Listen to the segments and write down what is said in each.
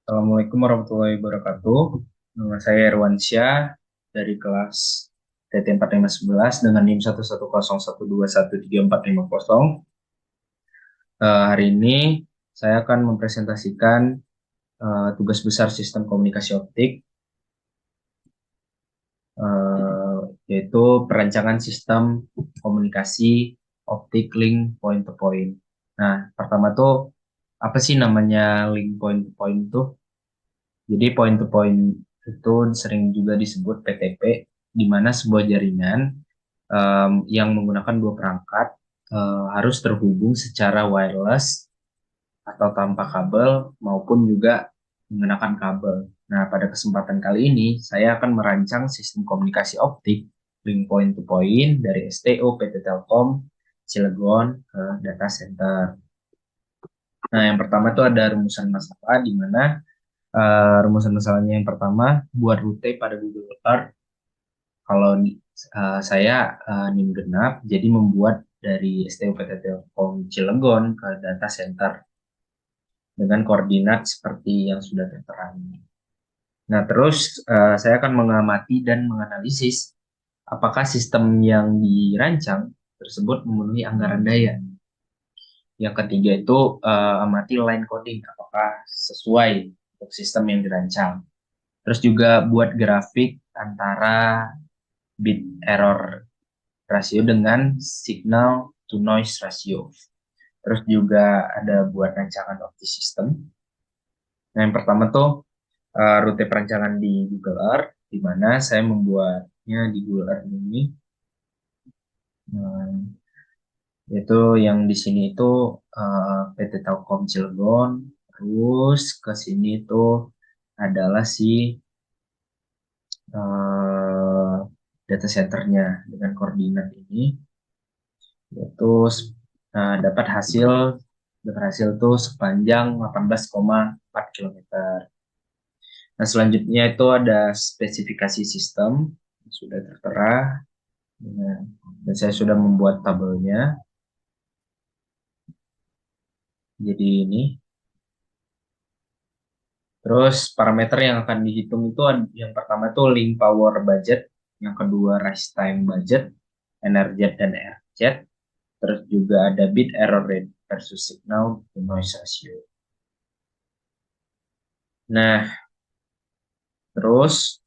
Assalamualaikum warahmatullahi wabarakatuh. Nama saya Irwansyah dari kelas TT 4511 dengan NIM 110121345. Hari ini saya akan mempresentasikan tugas besar sistem komunikasi optik, eh, yaitu perancangan sistem komunikasi optik link point to point. Nah, pertama tuh apa sih namanya link point to point tuh? Jadi point to point itu sering juga disebut PTP, di mana sebuah jaringan yang menggunakan dua perangkat harus terhubung secara wireless atau tanpa kabel maupun juga menggunakan kabel. Nah, pada kesempatan kali ini saya akan merancang sistem komunikasi optik link point to point dari STO PT Telkom Cilegon ke data center. Nah, yang pertama itu ada rumusan masalah di mana rumusan masalahnya yang pertama, buat rute pada Google Earth. Kalau saya NIM genap, jadi membuat dari STUPT Telkom Cilegon ke data center dengan koordinat seperti yang sudah tertera ini. Nah, terus saya akan mengamati dan menganalisis apakah sistem yang dirancang tersebut memenuhi anggaran daya. Yang ketiga itu amati line coding, apakah sesuai untuk sistem yang dirancang. Terus juga buat grafik antara bit error rasio dengan signal to noise ratio. Terus juga ada buat rancangan opti system. Nah, yang pertama tuh rute perancangan di Google Earth, di mana saya membuatnya di Google Earth ini. Nah, yaitu yang di sini itu PT Telkom Cilegon. Terus ke sini itu adalah si eh, data centernya dengan koordinat ini, yaitu dapat hasil tuh sepanjang 18,4 kilometer. Nah, selanjutnya itu ada spesifikasi sistem yang sudah tertera. Nah, dan saya sudah membuat tabelnya. Jadi ini. Terus parameter yang akan dihitung itu yang pertama itu link power budget, yang kedua rise time budget, energy dan airjet, terus juga ada bit error rate versus signal to noise ratio. Nah, terus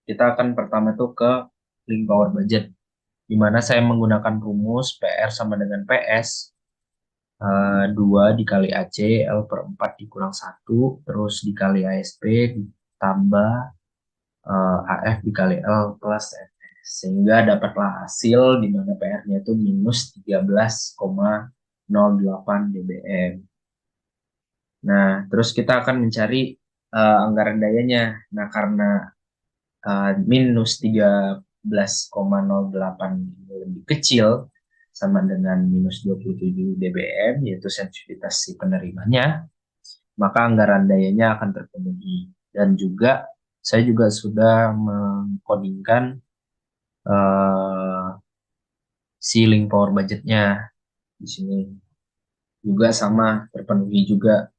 kita akan pertama tuh ke link power budget, di mana saya menggunakan rumus PR sama dengan PS 2 dikali AC L per 4 dikurang 1, terus dikali ASP ditambah AF dikali L plus FS. Sehingga dapatlah hasil di mana PR-nya itu minus 13,08 dBm. Nah, terus kita akan mencari anggaran dayanya. Nah, karena minus 13,08 ini lebih kecil sama dengan minus 27 dBm, yaitu sensitivitas si penerimanya, maka anggaran dayanya akan terpenuhi. Dan juga saya juga sudah mengkodingkan uh, ceiling power budgetnya di sini juga sama terpenuhi juga,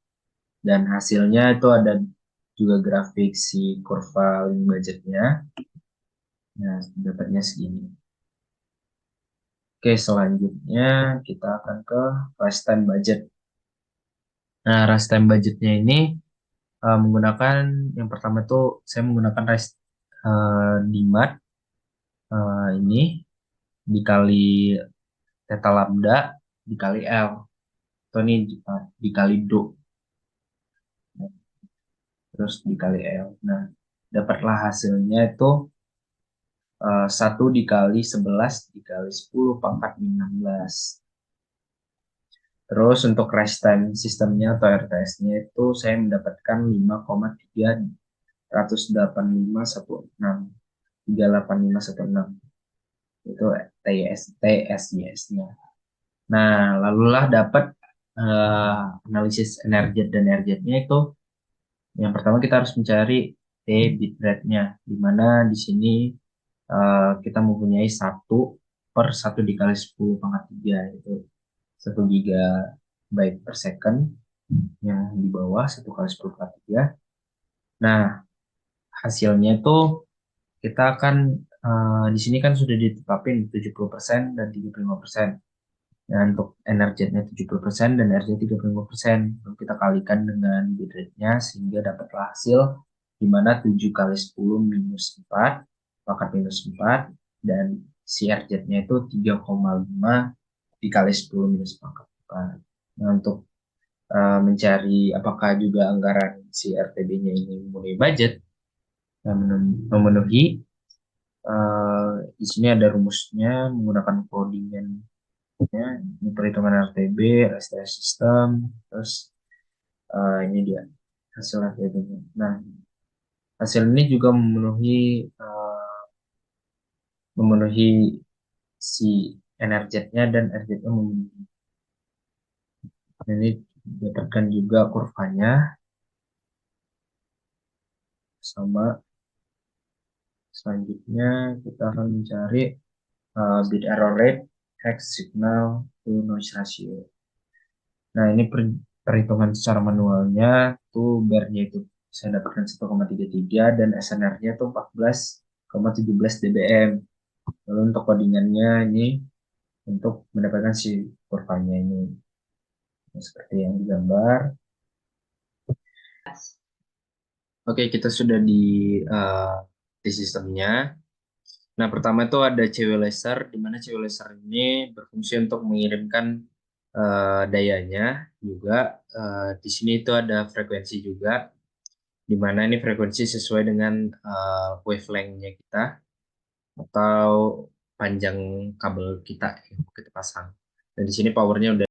dan hasilnya itu ada juga grafik si kurva link budgetnya. Nah, dapatnya segini. Oke, selanjutnya kita akan ke rush time budget. Nah, rush time budgetnya ini menggunakan yang pertama tuh saya menggunakan DMAT ini dikali theta lambda dikali L. Atau ini dikali do. Terus dikali L. Nah, dapatlah hasilnya itu 1 dikali 11 dikali 10 pangkat 16. Terus untuk rest time sistemnya atau RTS-nya itu saya mendapatkan 5,318538516 itu TSYS-nya. Nah, lalulah dapat analisis energi dan energetnya itu yang pertama kita harus mencari T bit rate-nya, di mana di sini kita mempunyai 1 per 1 dikali 10 pangkat 3 itu 1 gigabyte per second. yang di bawah 1 kali 10 per 3. Nah, hasilnya itu kita akan di sini kan sudah ditetapin 70% dan 35%. Nah, untuk energetnya 70% dan RJ 35%. Lalu kita kalikan dengan bit rate-nya sehingga dapatlah hasil di mana 7 kali 10 minus 4 pangkat minus 4 dan si RZ-nya itu 3,5 dikali 10 minus pangkat 4. Nah, untuk mencari apakah juga anggaran si RTB-nya ini memenuhi budget dan memenuhi di sini ada rumusnya menggunakan codingan ini perhitungan RTB, STS system, terus ini dia hasil RTB-nya. Nah, hasil ini juga memenuhi si energetnya dan RZ-nya memenuhi. Ini dapatkan juga kurvanya sama. Selanjutnya kita akan mencari bit error rate, X signal to noise ratio. Nah, ini perhitungan secara manualnya tuh bar-nya itu saya dapatkan 1,33 dan SNR-nya tuh 14,17 dBm. Lalu untuk codingannya ini untuk mendapatkan si kurvanya ini seperti yang digambar. Oke, kita sudah di sistemnya. Nah, pertama itu ada CW laser, di mana CW laser ini berfungsi untuk mengirimkan dayanya juga. Di sini itu ada frekuensi juga, di mana ini frekuensi sesuai dengan wavelength-nya kita atau panjang kabel kita yang mau kita pasang. Dan di sini powernya udah